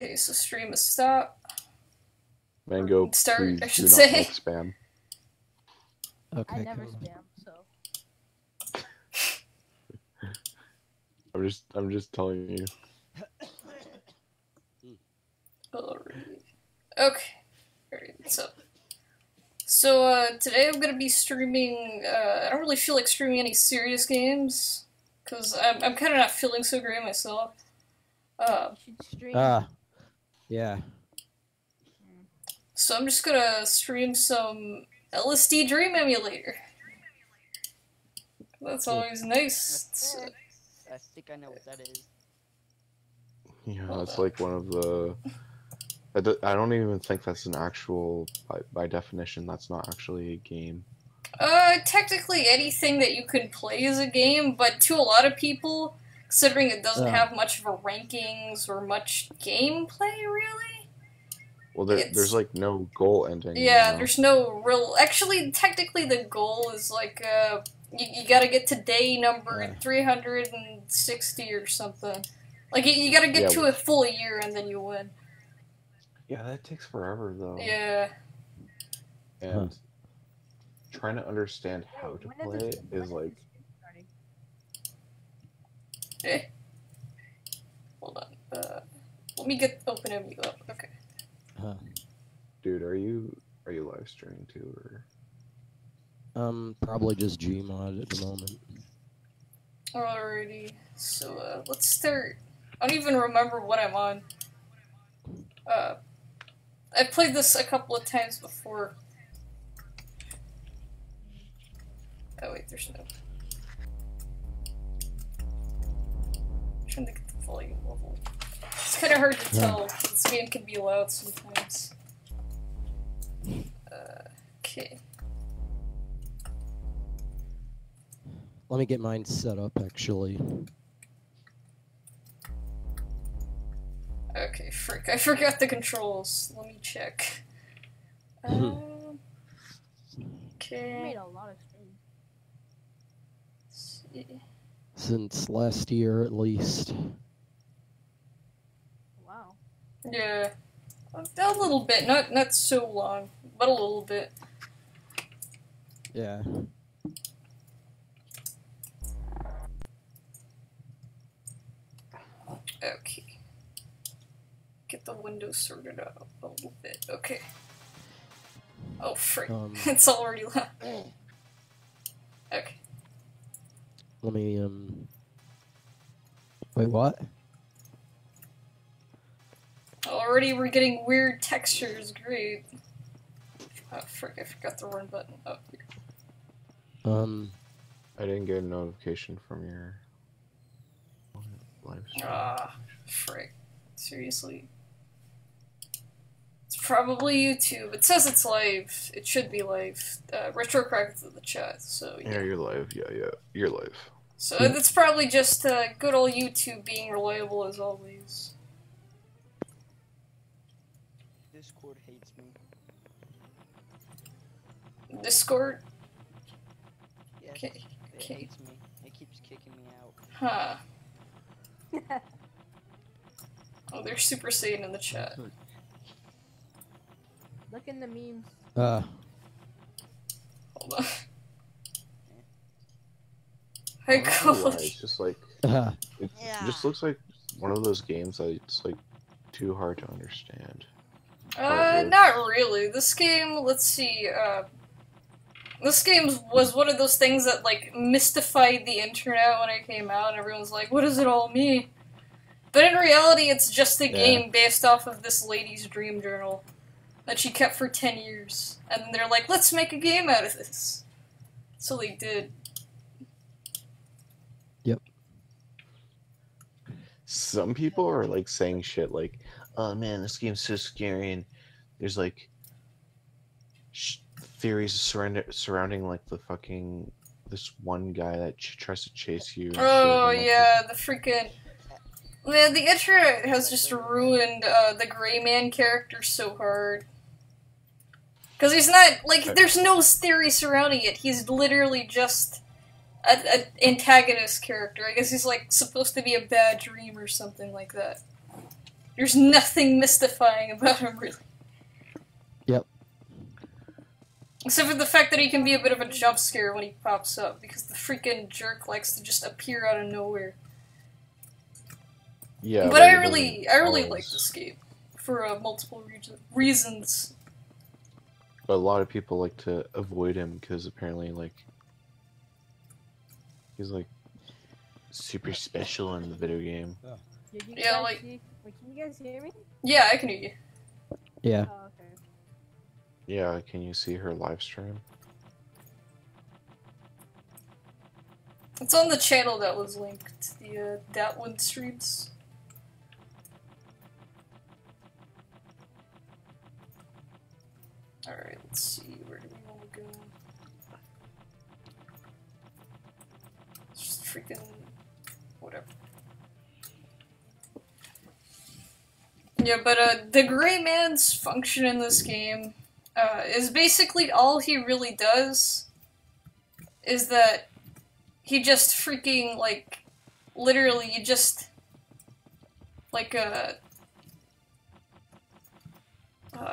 Okay, so stream is stop. Mango, Start, please I should do say. not make spam. Okay. I never spam, so. I'm just telling you. Alright. Okay. Alright, so today I'm gonna be streaming, I don't really feel like streaming any serious games, because I'm kind of not feeling so great myself. You should stream. Yeah. So I'm just gonna stream some LSD Dream Emulator. That's always nice. I think I know what that is. Yeah, it's like one of the... I don't even think that's an actual... By definition, that's not actually a game. Technically anything that you can play is a game, but to a lot of people, considering it doesn't have much of a rankings or much gameplay, really? Well, there's like no goal ending. Yeah, you know? There's no real... Actually, technically the goal is like, you gotta get to day number 360 or something. Like, you gotta get to a full year and then you win. Yeah, that takes forever, though. Yeah. And trying to understand how to play it is like... Eh. Hold on. Let me open Emu up. Okay. Dude, are you live streaming too, or? Probably just Gmod at the moment. Alrighty. So, let's start. I don't even remember what I'm on. I've played this a couple of times before. Oh wait, there's no... I'm trying to get the volume level. It's kind of hard to tell. This game can be loud sometimes. Okay. Let me get mine set up, actually. Okay, frick. I forgot the controls. Let me check. Okay. Made a lot of space. Let's see. Since last year, at least. Wow. Yeah. A little bit. Not so long, but a little bit. Yeah. Okay. Get the windows sorted out a little bit. Okay. Oh, frick. It's already loud. Okay. Let me, Wait, what? Already we're getting weird textures. Great. Oh, frick. I forgot the run button. Oh, here. I didn't get a notification from your live stream. Ah, frick. Seriously. It's probably YouTube. It says it's live. It should be live. Retro cracked in the chat, so yeah. You're live. Yeah, you're live. So it's probably just good old YouTube being reliable as always. Discord hates me. Discord? Yes, Okay. It hates me. It keeps kicking me out. Huh. Oh, they're Super Saiyan in the chat. Look in the memes. Hold on. Hi, Cole. It's just like... It Yeah. just looks like one of those games that it's like too hard to understand. Not really. This game, let's see, this game was one of those things that, like, mystified the internet when it came out, and everyone's like, what does it all mean? But in reality, it's just a game based off of this lady's dream journal that she kept for 10 years. And they're like, let's make a game out of this. So they did. Yep. Some people are like saying shit like, oh man, this game's so scary, and there's like theories surrounding like the fucking this one guy that tries to chase you. Oh yeah, the freaking... Man, the internet has just ruined the Gray Man character so hard. Because he's not, like, there's no theory surrounding it. He's literally just an antagonist character. I guess he's, like, supposed to be a bad dream or something like that. There's nothing mystifying about him, really. Yep. Except for the fact that he can be a bit of a jump scare when he pops up, because the freaking jerk likes to just appear out of nowhere. Yeah, But I he really doesn't like always- this game for multiple reasons. But a lot of people like to avoid him because apparently, like, he's like super special in the video game. Did you Yeah, guys like- see- Wait, can you guys hear me? Yeah, I can hear you. Yeah. Oh, okay. Yeah, can you see her live stream? It's on the channel that was linked, the that one streams. Alright, let's see, where do we want to go? Just freaking... whatever. Yeah, but the Gray Man's function in this game is basically all he really does is that he just freaking, like, literally, you just, like,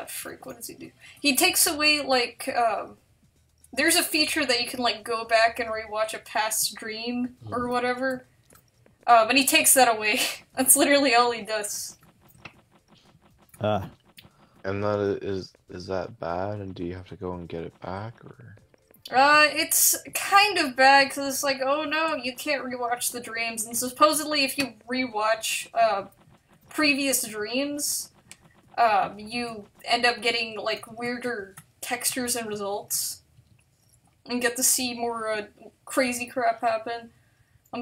freak, what does he do? He takes away, like, there's a feature that you can, like, go back and rewatch a past dream, or whatever, and he takes that away. That's literally all he does. And that is that bad? And do you have to go and get it back, or? It's kind of bad, because it's like, oh no, you can't rewatch the dreams, and supposedly if you rewatch, previous dreams, you end up getting, like, weirder textures and results, and get to see more, crazy crap happen.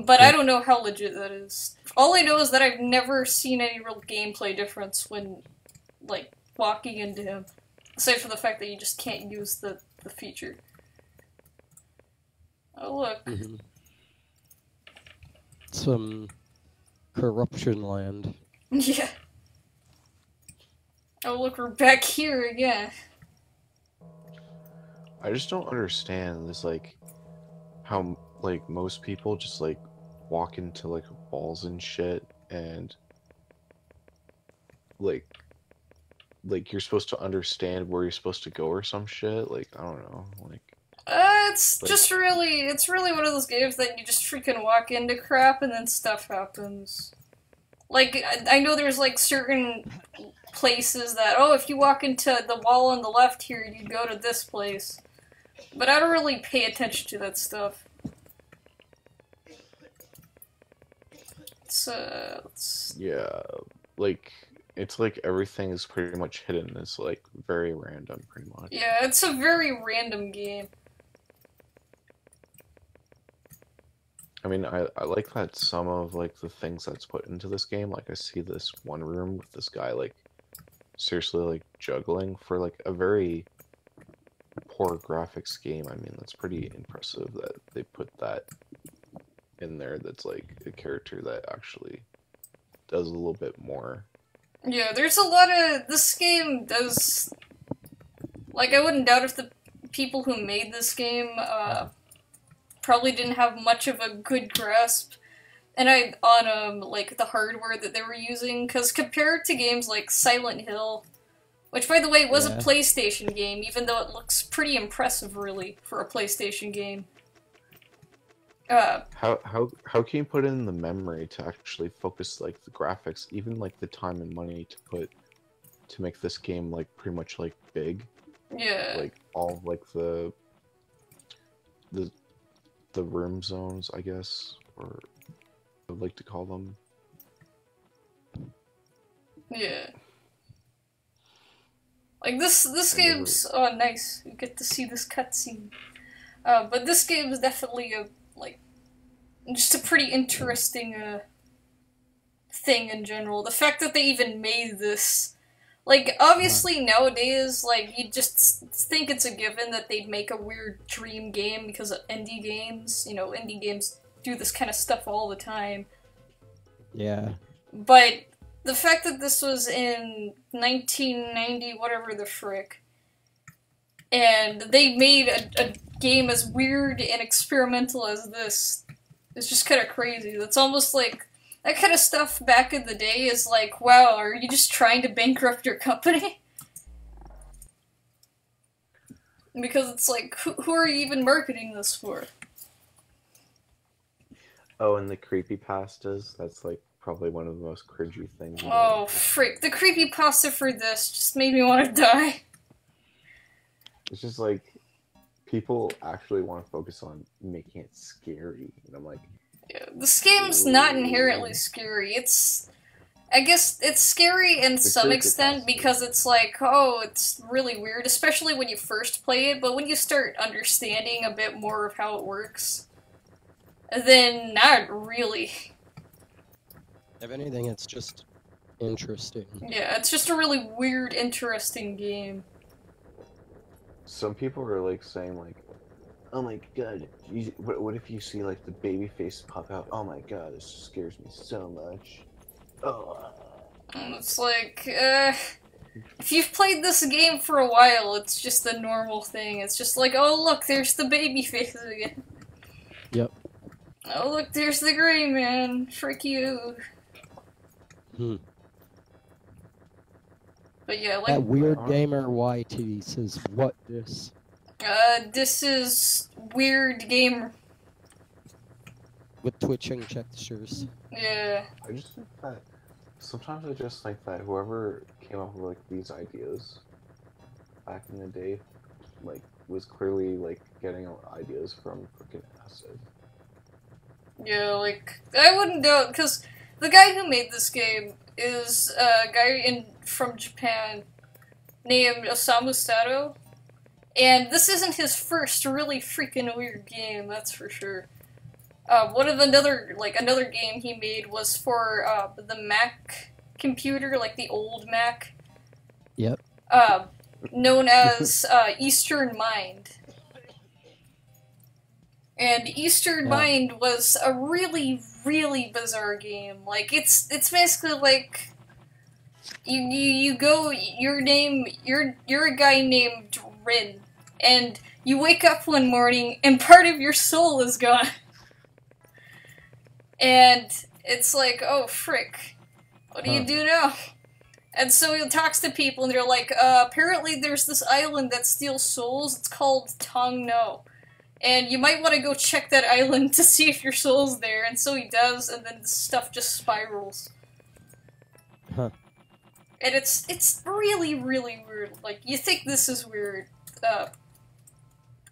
But I don't know how legit that is. All I know is that I've never seen any real gameplay difference when, like, walking into him. Aside from the fact that you just can't use the feature. Oh, look. Some corruption land. Yeah. Oh, look, we're back here again. I just don't understand this, like, how, like, most people just, like, walk into, like, walls and shit, and, like, you're supposed to understand where you're supposed to go or some shit, like, I don't know, like... It's just really, it's really one of those games that you just freaking walk into crap and then stuff happens. Like, I know there's, like, certain places that, oh, if you walk into the wall on the left here, you go to this place. But I don't really pay attention to that stuff. Let's... Yeah, like, it's like everything is pretty much hidden. It's, like, very random, pretty much. Yeah, it's a very random game. I mean, I like that some of, like, the things that's put into this game, like, I see this one room with this guy, like, seriously, like, juggling for, like, a very poor graphics game. I mean, that's pretty impressive that they put that in there. That's, like, a character that actually does a little bit more. Yeah, there's a lot of... This game does... Like, I wouldn't doubt if the people who made this game, probably didn't have much of a good grasp on like the hardware that they were using, because compared to games like Silent Hill, which by the way was a PlayStation game, even though it looks pretty impressive really for a PlayStation game. How can you put in the memory to actually focus like the graphics, even like the time and money to make this game like pretty much like big? Yeah. Like all of, like the room zones, I guess, or I would like to call them. Yeah. Like this game's nice. You get to see this cutscene. But this game is definitely just a pretty interesting thing in general. The fact that they even made this. Like, obviously nowadays, like, you just think it's a given that they'd make a weird dream game because of indie games. You know, indie games do this kind of stuff all the time. Yeah. But the fact that this was in 1990, whatever the frick, and they made a game as weird and experimental as this is just kind of crazy. That's almost like that kind of stuff back in the day is like, wow, are you just trying to bankrupt your company? Because it's like, who are you even marketing this for? Oh, and the creepypastas, that's like probably one of the most cringy things. Oh, frick. The creepypasta for this just made me want to die. It's just like, people actually want to focus on making it scary, and I'm like... Yeah, this game's not inherently scary. I guess it's scary in some extent because it's like, oh, it's really weird, especially when you first play it, but when you start understanding a bit more of how it works, then not really. If anything, it's just interesting. Yeah, it's just a really weird, interesting game. Some people are like saying like, oh my god, what if you see like the baby face pop out? Oh my god, this scares me so much. Oh. And it's like, if you've played this game for a while, it's just a normal thing. It's just like, oh look, there's the baby face again. Yep. Oh look, there's the gray man. Frick you. But yeah, like... That weird gamer YT says, what this? This is weird gamer. With twitching textures. Yeah. I just think that, sometimes I just think that whoever came up with like these ideas back in the day, like, was clearly like getting ideas from freaking acid. Yeah, like, I wouldn't doubt, because the guy who made this game is a guy from Japan named Osamu Sato, and this isn't his first really freaking weird game, that's for sure. Another game he made was for the Mac computer, like the old Mac. Yep. Known as Eastern Mind. And Eastern Mind was a really, really bizarre game. Like, it's basically like you go, you're a guy named Rin, and you wake up one morning and part of your soul is gone. And it's like, oh frick, what do you do now? And so he talks to people and they're like, apparently there's this island that steals souls, it's called Tong No. And you might want to go check that island to see if your soul's there, and so he does, and then the stuff just spirals. Huh. And it's really, really weird. Like, you think this is weird.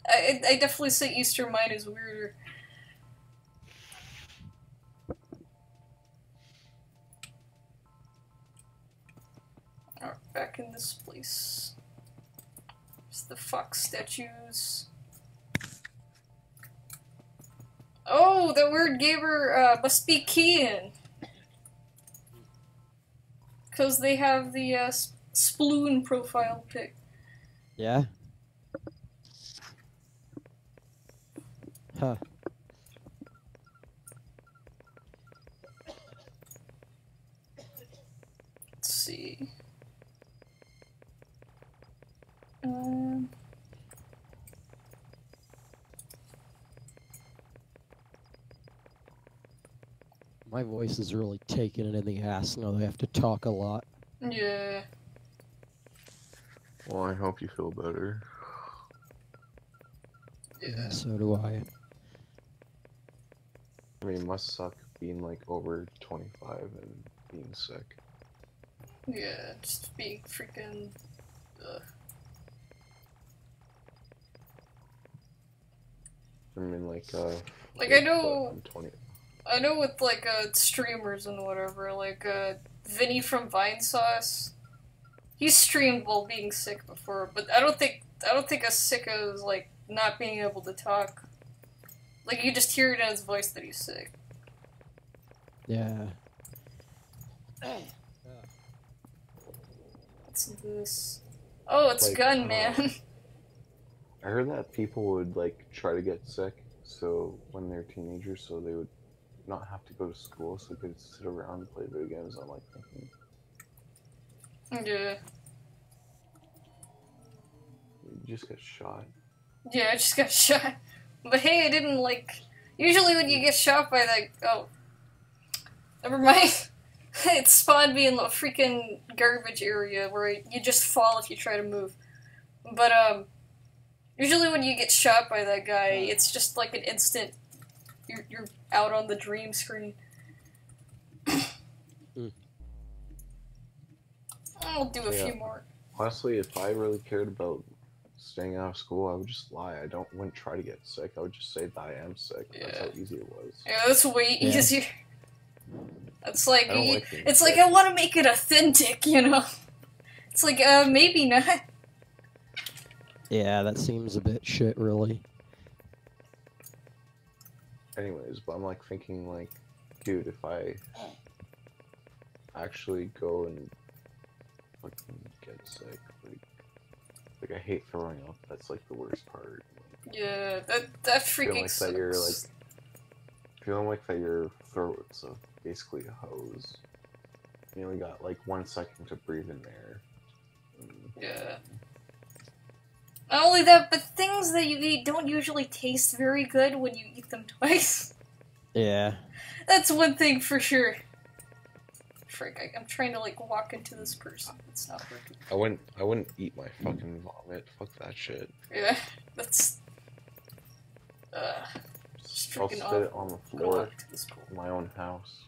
I definitely say Eastern Mind is weirder. Alright, back in this place. There's the fox statues. Oh, that weird gamer must be Kian. Because they have the Sploon profile pic. Yeah? Huh. Let's see. My voice is really taking it in the ass now. I have to talk a lot. Yeah. Well, I hope you feel better. Yeah. So do I. I mean, it must suck being like over 25 and being sick. Yeah, just being freaking... I mean, like, Like, I know... I'm 20. I know with, like, streamers and whatever, like, Vinny from Vinesauce, he's streamed while being sick before, but I don't think a sicko is, like, not being able to talk. Like, you just hear it in his voice that he's sick. Yeah. What's this? Oh, it's Like, Gunman. I heard that people would, like, try to get sick, so when they're teenagers, so they would not have to go to school, so they could sit around and play video games. I'm like thinking, Yeah. you just get shot. Yeah, I just got shot. But hey, I didn't, like... Usually when you get shot by, like... Oh. Never mind. It spawned me in the freaking garbage area where you just fall if you try to move. But, usually when you get shot by that guy, it's just like an instant, you're out on the dream screen. I'll do a few more. Honestly, if I really cared about staying out of school, I would just lie. Wouldn't try to get sick. I would just say that I am sick. Yeah. That's how easy it was. Yeah, that's way easier. It's like, it's sick. like I want to make it authentic, you know? It's like, maybe not. Yeah, that seems a bit shit, really. Anyways, but I'm like thinking like, dude, if I actually go and fucking get sick, like I hate throwing up. That's like the worst part. Yeah, that freaking sucks. Feeling like that your throat's basically a hose. You only got like 1 second to breathe in there. Yeah. Not only that, but things that you eat don't usually taste very good when you eat them twice. Yeah. That's one thing for sure. Frick, I'm trying to like walk into this person. It's not working. I wouldn't eat my fucking vomit. Fuck that shit. Yeah, that's... I'll spit it on the floor in my own house.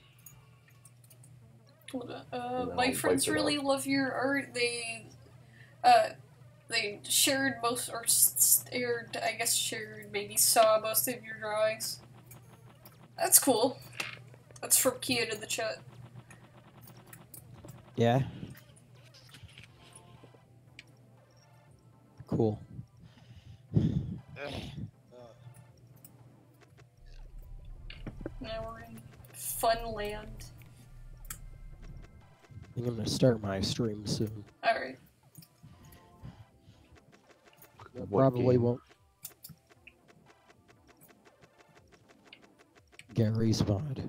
My friends really love your art. They shared most, or shared, I guess shared, maybe saw most of your drawings. That's cool. That's from Kia to the chat. Yeah. Cool. Now we're in fun land. I'm gonna start my stream soon. Alright. Probably won't get respawned.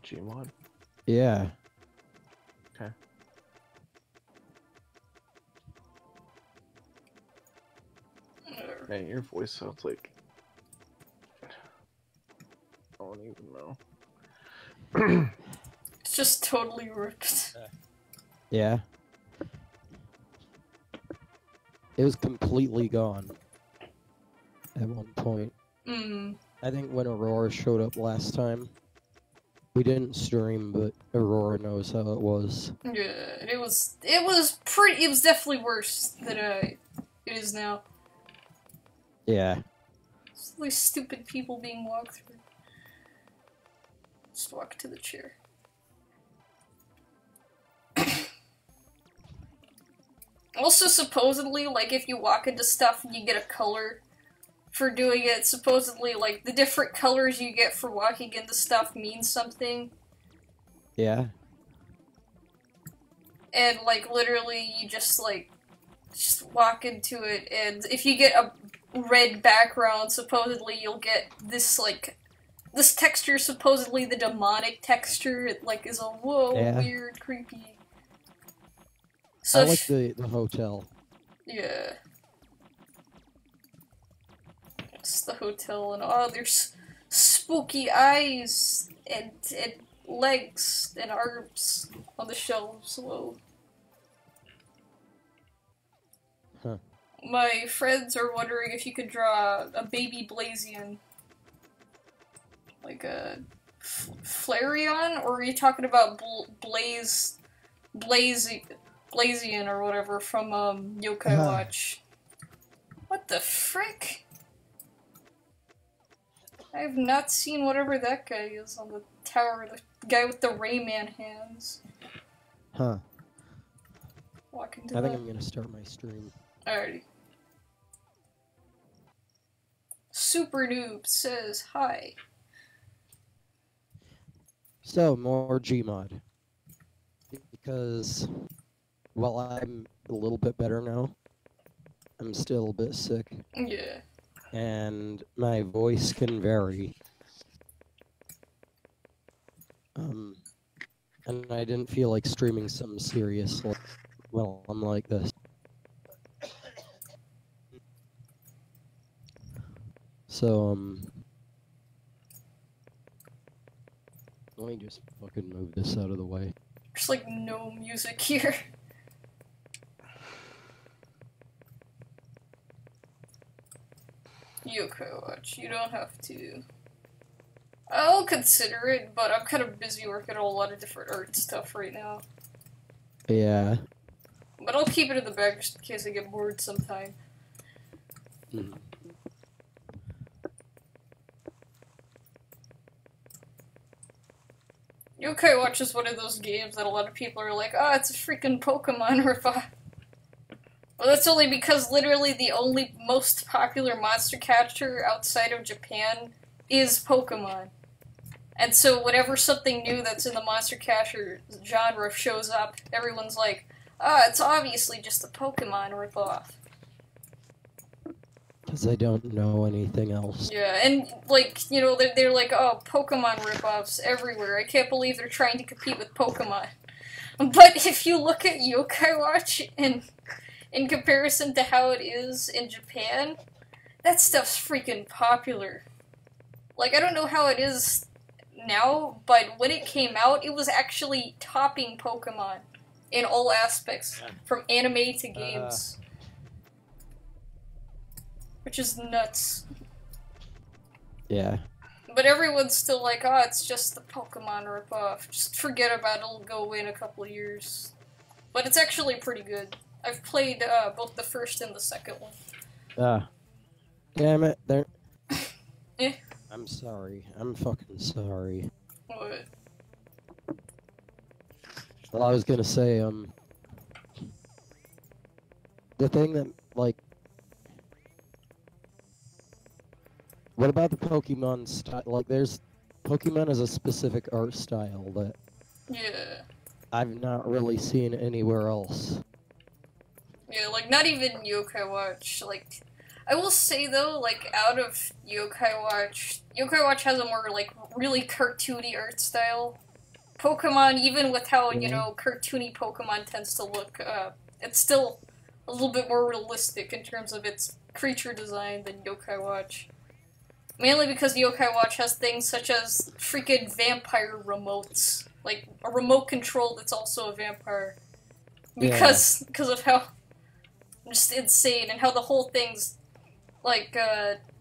Gmod? Yeah. Okay. Man, your voice sounds like... I don't even know. It's just totally ripped. Yeah. It was completely gone at one point. I think when Aurora showed up last time, we didn't stream, but Aurora knows how it was. Yeah, it was definitely worse than it is now. Yeah. It's these stupid people being walked through. Just walk to the chair. Also, supposedly, like, if you walk into stuff and you get a color for doing it, supposedly, like, the different colors you get for walking into stuff means something. Yeah. And, like, literally, you just walk into it, and if you get a red background, supposedly you'll get this, like, this texture, supposedly the demonic texture. It, like, is a, whoa, yeah. Weird, creepy. So I like the hotel. Yeah. It's the hotel, and oh, there's spooky eyes and legs and arms on the shelves. Whoa. Huh. My friends are wondering if you could draw a baby Blazion. Like a Flareon? Or are you talking about Blazion or whatever from Yokai Watch? What the frick? I have not seen whatever that guy is on the tower, the guy with the Rayman hands. Huh. Walk into I think I'm gonna start my stream. Alrighty. Super Noob says hi. So, more Gmod. Because, while I'm a little bit better now, I'm still a bit sick. Yeah. And my voice can vary. And I didn't feel like streaming something serious while I'm like this. So, Let me just fucking move this out of the way. There's like no music here. Yokai Watch, you don't have to. I'll consider it, but I'm kind of busy working on a lot of different art stuff right now. Yeah. But I'll keep it in the bag just in case I get bored sometime. Yokai Watch is one of those games that a lot of people are like, oh, it's a freaking Pokemon ripoff. Well, that's only because literally the only most popular monster catcher outside of Japan is Pokemon. And so whenever something new that's in the monster catcher genre shows up, everyone's like, ah, it's obviously just a Pokemon ripoff. Because I don't know anything else. Yeah, and, like, you know, they're like, oh, Pokemon ripoffs everywhere. I can't believe they're trying to compete with Pokemon. But if you look at Yokai Watch in comparison to how it is in Japan, that stuff's freaking popular. Like, I don't know how it is now, but when it came out, it was actually topping Pokemon in all aspects, from anime to games. Which is nuts. Yeah. But everyone's still like, oh, it's just the Pokemon ripoff. Just forget about it, it'll go away in a couple of years. But it's actually pretty good. I've played both the first and the second one. Damn it, there. Eh? I'm sorry. I'm fucking sorry. What? Well, I was gonna say, the thing that, like, what about the Pokemon style? Like, there's, Pokemon is a specific art style that Yeah. I've not really seen anywhere else. Yeah, like, not even Yokai Watch. Like, I will say, though, like, out of Yokai Watch has a more, like, really cartoony art style. Pokemon, even with how, you know, cartoony Pokemon tends to look, it's still a little bit more realistic in terms of its creature design than Yokai Watch. Mainly because Yokai Watch has things such as freaking vampire remotes. Like, a remote control that's also a vampire. Because of how just insane, and how the whole thing's, like,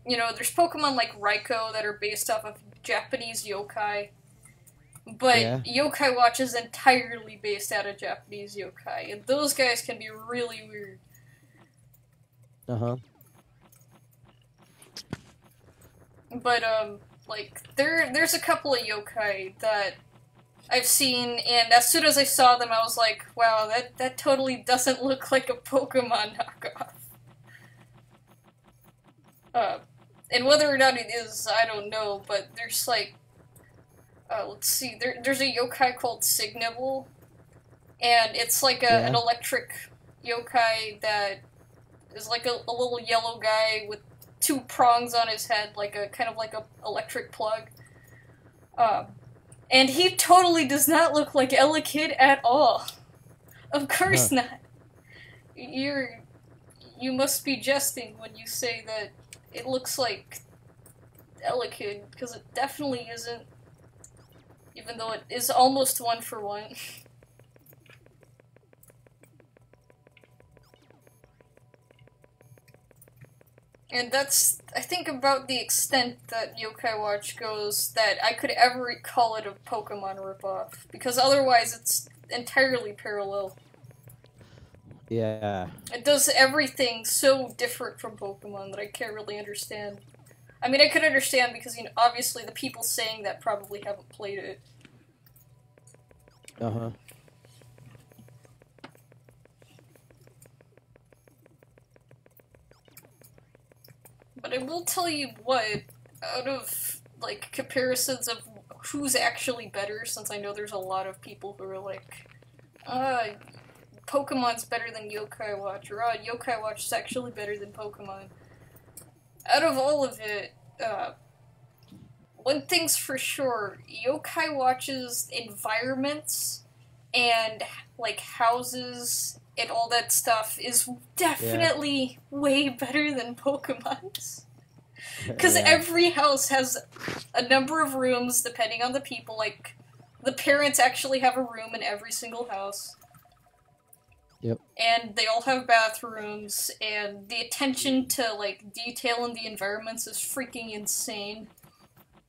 you know, there's Pokemon like Raikou that are based off of Japanese yokai. But Yokai Watch is entirely based out of Japanese yokai, and those guys can be really weird. Uh-huh. But, like, there's a couple of yokai that I've seen, and as soon as I saw them, I was like, wow, that totally doesn't look like a Pokemon knockoff. And whether or not it is, I don't know, but there's, like, let's see, there's a yokai called Signibble, and it's like an electric yokai that is like a little yellow guy with two prongs on his head, like a kind of like a electric plug. And he totally does not look like Elekid at all. Of course not. You must be jesting when you say that it looks like Elekid, because it definitely isn't. Even though it is almost one for one. And that's, I think, about the extent that Yokai Watch goes that I could ever call it a Pokemon ripoff. Because otherwise it's entirely parallel. Yeah. It does everything so different from Pokemon that I can't really understand. I mean, I could understand because, you know, obviously the people saying that probably haven't played it. Uh-huh. But I will tell you what, out of, like, comparisons of who's actually better, since I know there's a lot of people who are like, Pokemon's better than Yokai Watch, or Yokai Watch is actually better than Pokemon. Out of all of it, one thing's for sure, Yokai Watch's environments and, like, houses and all that stuff is definitely way better than Pokemon's. Because every house has a number of rooms, depending on the people, like, the parents actually have a room in every single house. Yep. And they all have bathrooms, and the attention to, like, detail in the environments is freaking insane.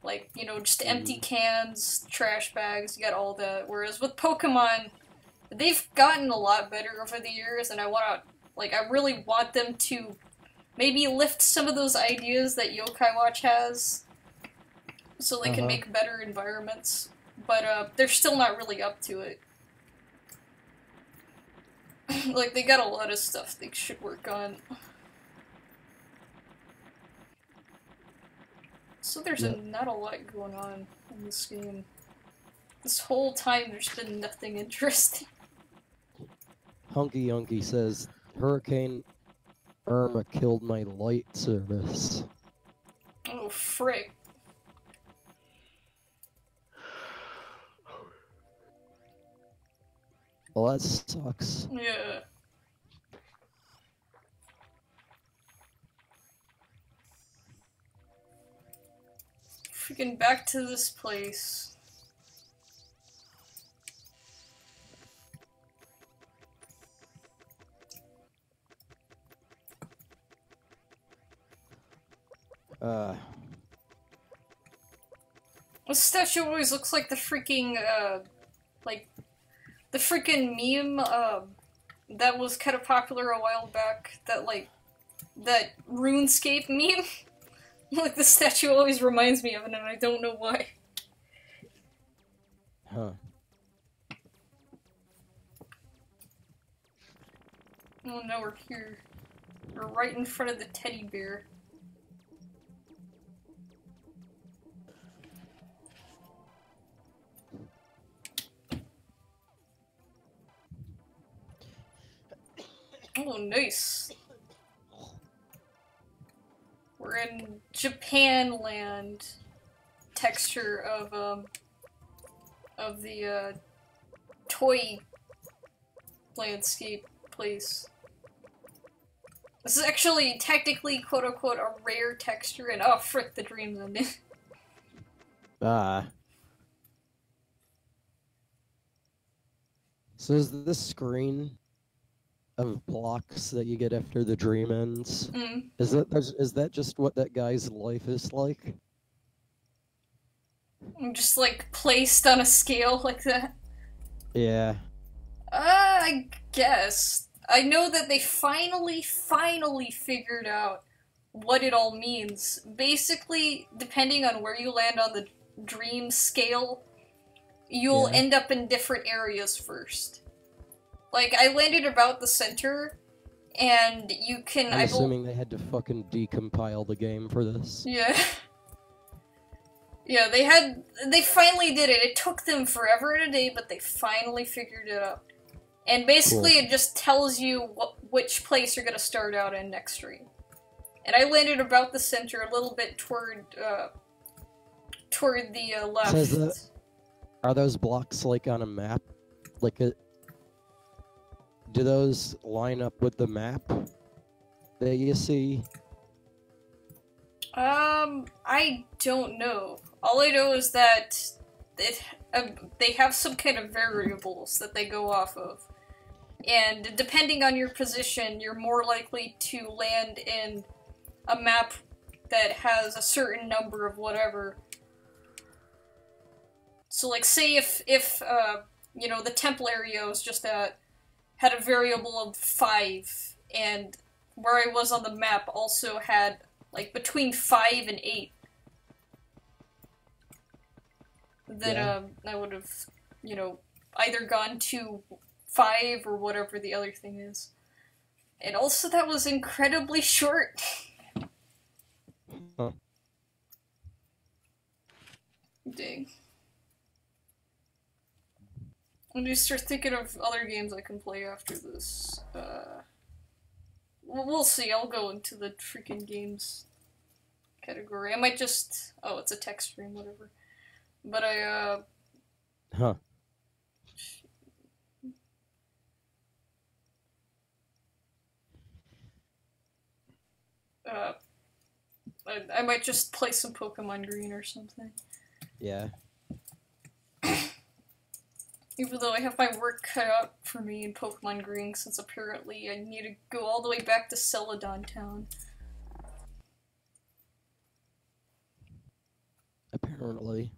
Like, you know, just empty cans, trash bags, you got all that. Whereas with Pokemon, they've gotten a lot better over the years, and I really want them to maybe lift some of those ideas that Yokai Watch has, so they can make better environments. But, they're still not really up to it. Like, they got a lot of stuff they should work on. So there's not a lot going on in this game. This whole time there's been nothing interesting. Hunky Hunky says, Hurricane Irma killed my light service. Oh, frick. Well, that sucks. Yeah. Freaking back to this place. This statue always looks like the freaking, the freaking meme, that was kind of popular a while back, that RuneScape meme. Like, the statue always reminds me of it, and I don't know why. Huh. Oh, now we're here. We're right in front of the teddy bear. Oh, nice. We're in Japan land texture of the, toy landscape place. This is actually technically, quote-unquote, a rare texture, and oh, frick, the dream's ending. So is this screen of blocks that you get after the dream ends? Is that just what that guy's life is like? Just, like, placed on a scale like that? Yeah. I guess. I know that they finally figured out what it all means. Basically, depending on where you land on the dream scale, you'll end up in different areas first. Like, I landed about the center, and you can... I'm assuming they had to fucking decompile the game for this. Yeah. Yeah, they finally did it. It took them forever and a day, but they finally figured it out. And basically it just tells you which place you're gonna start out in next stream. And I landed about the center, a little bit toward the left. Says that, are those blocks like on a map? Like do those line up with the map that you see? I don't know. All I know is that they have some kind of variables that they go off of. And depending on your position, you're more likely to land in a map that has a certain number of whatever. So, like, say if you know, the temple area was just had a variable of 5, and where I was on the map also had, like, between 5 and 8. Then, I would have, you know, either gone to 5 or whatever the other thing is. And also that was incredibly short. Huh. Dang. When you start thinking of other games I can play after this, we'll see. I'll go into the freaking games category. I might just... Oh, it's a text stream, whatever. But Huh. I might just play some Pokemon Green or something. Yeah. Even though I have my work cut out for me in Pokemon Green, since apparently I need to go all the way back to Celadon Town. Apparently.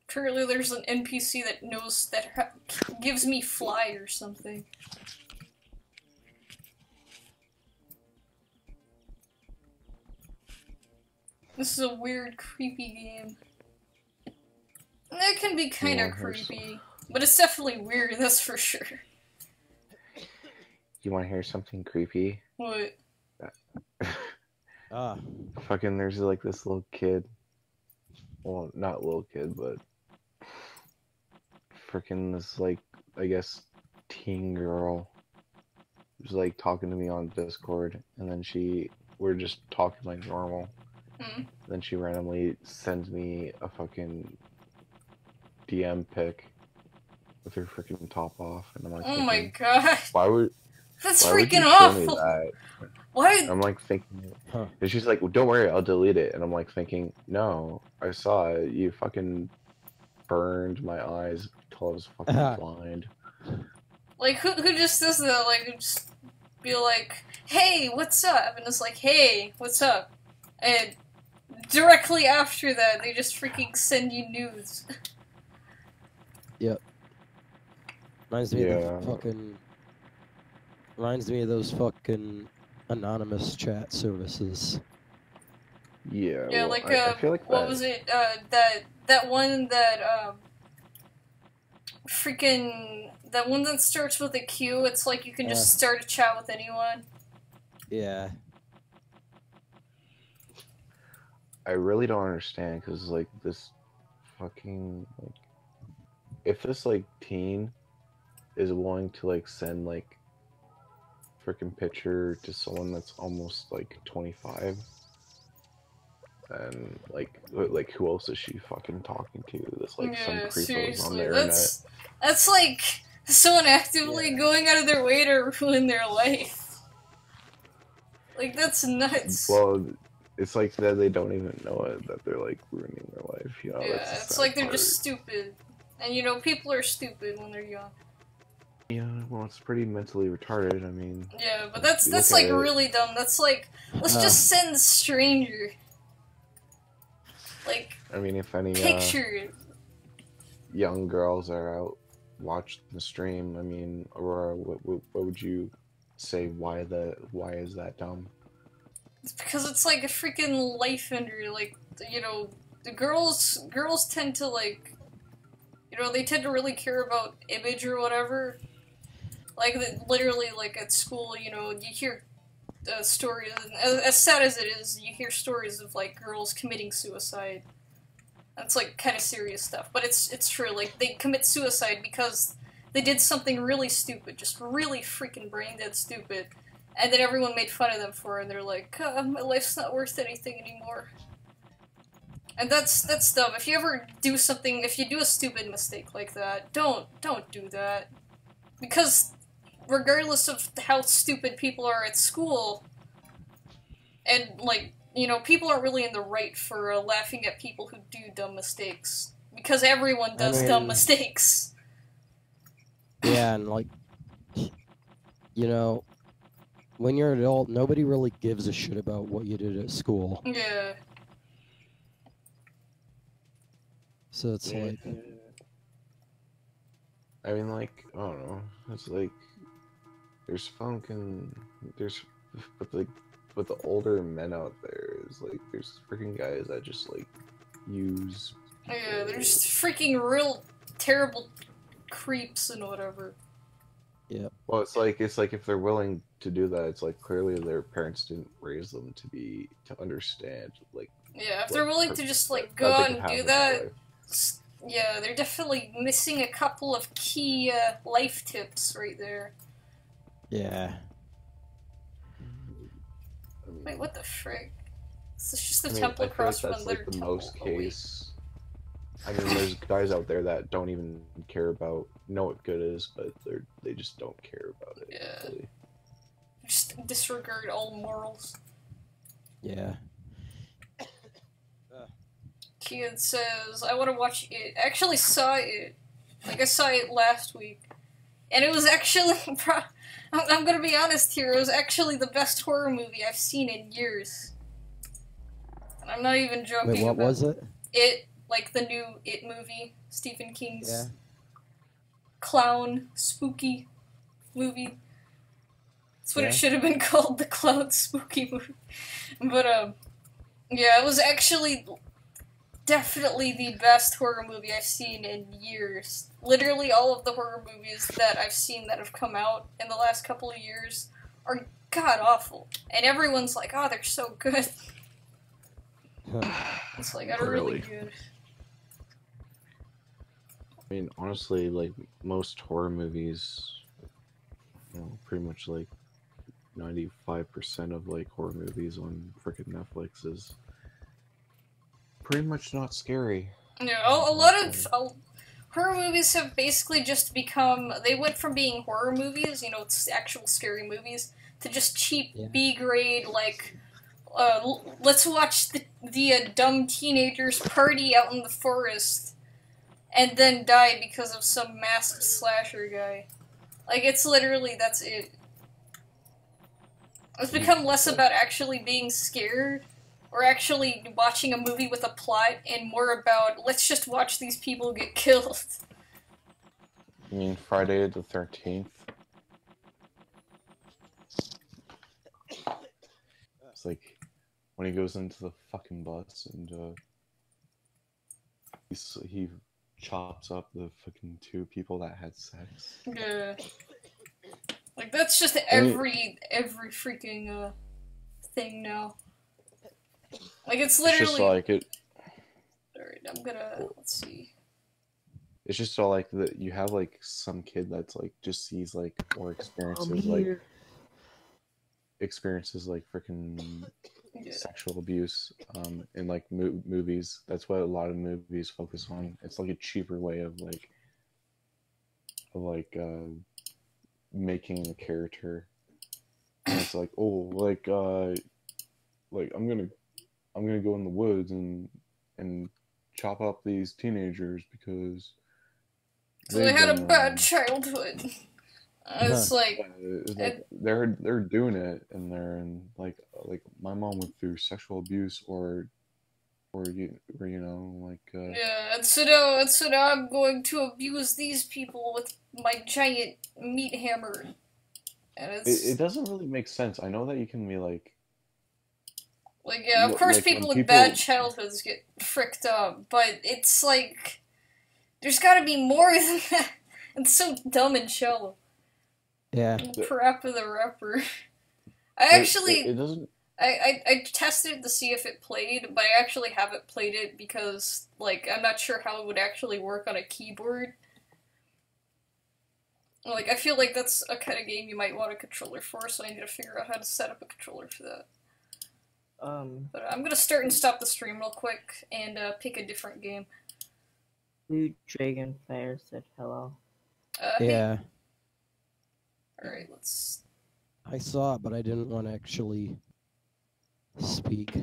Apparently there's an NPC that knows that gives me fly or something. This is a weird, creepy game. It can be kinda creepy, but it's definitely weird, that's for sure. You wanna hear something creepy? What? Fucking, there's like this little kid. Well, not little kid, but freaking this, like, I guess, teen girl was like talking to me on Discord, and then we're just talking like normal. Then she randomly sends me a fucking DM pic with her freaking top off, and I'm like, oh my god, that's why freaking would you awful. show me that? Why? I'm like thinking, and she's like, well, don't worry, I'll delete it. And I'm like thinking, no, I saw it. You fucking burned my eyes till I was fucking blind. Like, who just does that? Like, just be like, hey, what's up? And it's like, hey, what's up? And directly after that, they just freaking send you nudes. Yep. Reminds me of the fucking... Reminds me of those fucking anonymous chat services. Yeah. Yeah, well, like, I feel like what was it? That one that, freaking... That one that starts with a Q, it's like you can just start a chat with anyone. Yeah. I really don't understand, because, like, this fucking, like, if this, like, teen is willing to, like, send, like, freaking picture to someone that's almost, like, 25, then, like, who else is she fucking talking to? This, like, some creepos on the internet. That's, like, someone actively going out of their way to ruin their life. Like, that's nuts. Well, it's like that they don't even know it, that they're, like, ruining their life, you know? Yeah, it's like they're just stupid. And, you know, people are stupid when they're young. Yeah, well, it's pretty mentally retarded, I mean... Yeah, but that's like, really dumb. That's like, let's just send a stranger. Like, I mean, if any, picture young girls are out watching the stream, I mean, Aurora, what would you say, why is that dumb? It's because it's like a freaking life ender, like, you know, the girls tend to, like, you know, they tend to really care about image or whatever. Like, literally, like, at school, you know, you hear stories, as sad as it is, you hear stories of, like, girls committing suicide. That's, like, kind of serious stuff, but it's true, like, they commit suicide because they did something really stupid, just really freaking brain-dead stupid, and then everyone made fun of them for it, and they're like, my life's not worth anything anymore. And that's dumb. If you ever do something, if you do a stupid mistake like that, don't do that. Because regardless of how stupid people are at school, and, like, you know, people aren't really in the right for laughing at people who do dumb mistakes. Because everyone does dumb mistakes. Yeah, and, like, you know, when you're an adult, nobody really gives a shit about what you did at school. Yeah. So it's like... I mean, like, I don't know, it's like, there's funk and there's, but the older men out there is like, there's freaking guys that just, like, use... Yeah, they're just freaking real terrible creeps and whatever. Yeah. Well, it's like if they're willing to do that, it's like clearly their parents didn't raise them to understand, like... Yeah, if they're willing to just, like, go out and do that, yeah, they're definitely missing a couple of key life tips right there. Yeah. Wait, what the frick? This is just a temple across from another temple. That's, like, the most case. I mean, there's guys out there that don't even care about, know what good is, but they just don't care about it. Yeah. Really. Just disregard all morals. Yeah. kid says, I want to watch it. I actually saw it. Like, I saw it last week. And it was actually, I'm gonna be honest here, it was actually the best horror movie I've seen in years. And I'm not even joking. Wait, what was it? It, like the new It movie, Stephen King's Yeah. clown, spooky movie. That's what it should have been called, the clown spooky movie. But, yeah, it was actually definitely the best horror movie I've seen in years. Literally all of the horror movies that I've seen that have come out in the last couple of years are god-awful. And everyone's like, oh, they're so good. It's like, they're really good. I mean, honestly, like, most horror movies, you know, pretty much, like, 95% of, like, horror movies on frickin' Netflix is pretty much not scary. Yeah, a lot of horror movies have basically just become, they went from being horror movies, you know, it's actual scary movies, to just cheap B-grade, like, let's watch the dumb teenagers party out in the forest and then die because of some masked slasher guy. Like, it's literally, that's it. It's become less about actually being scared, or actually watching a movie with a plot, and more about, let's just watch these people get killed. I mean, Friday the 13th? It's like, when he goes into the fucking bus, and, he chops up the fucking two people that had sex. Yeah. Like, that's just every freaking, thing now. Like, it's literally... It's just like it... Alright, I'm gonna... Let's see. It's just all like that you have, like, some kid that's, like, just sees, like, or experiences, like, freaking sexual abuse, in, like, movies. That's what a lot of movies focus on. It's, like, a cheaper way of making a character. And it's like, oh, like, I'm gonna go in the woods and chop up these teenagers because they had a bad childhood. It's like, they're doing it, and they're in, like my mom went through sexual abuse, or you know, like yeah, and so now I'm going to abuse these people with my giant meat hammer. And it doesn't really make sense. I know that you can be like, yeah, of course, people with bad childhoods get fricked up, but it's like, there's gotta be more than that. It's so dumb and shallow. Yeah. Parappa the Rapper. I actually... It doesn't... I tested it to see if it played, but I actually haven't played it because, like, I'm not sure how it would actually work on a keyboard. Like, I feel like that's a kind of game you might want a controller for, so I need to figure out how to set up a controller for that. But I'm gonna start and stop the stream real quick and pick a different game. Blue Dragonfire said hello. Yeah. Alright, let's... I saw it, but I didn't want to actually speak.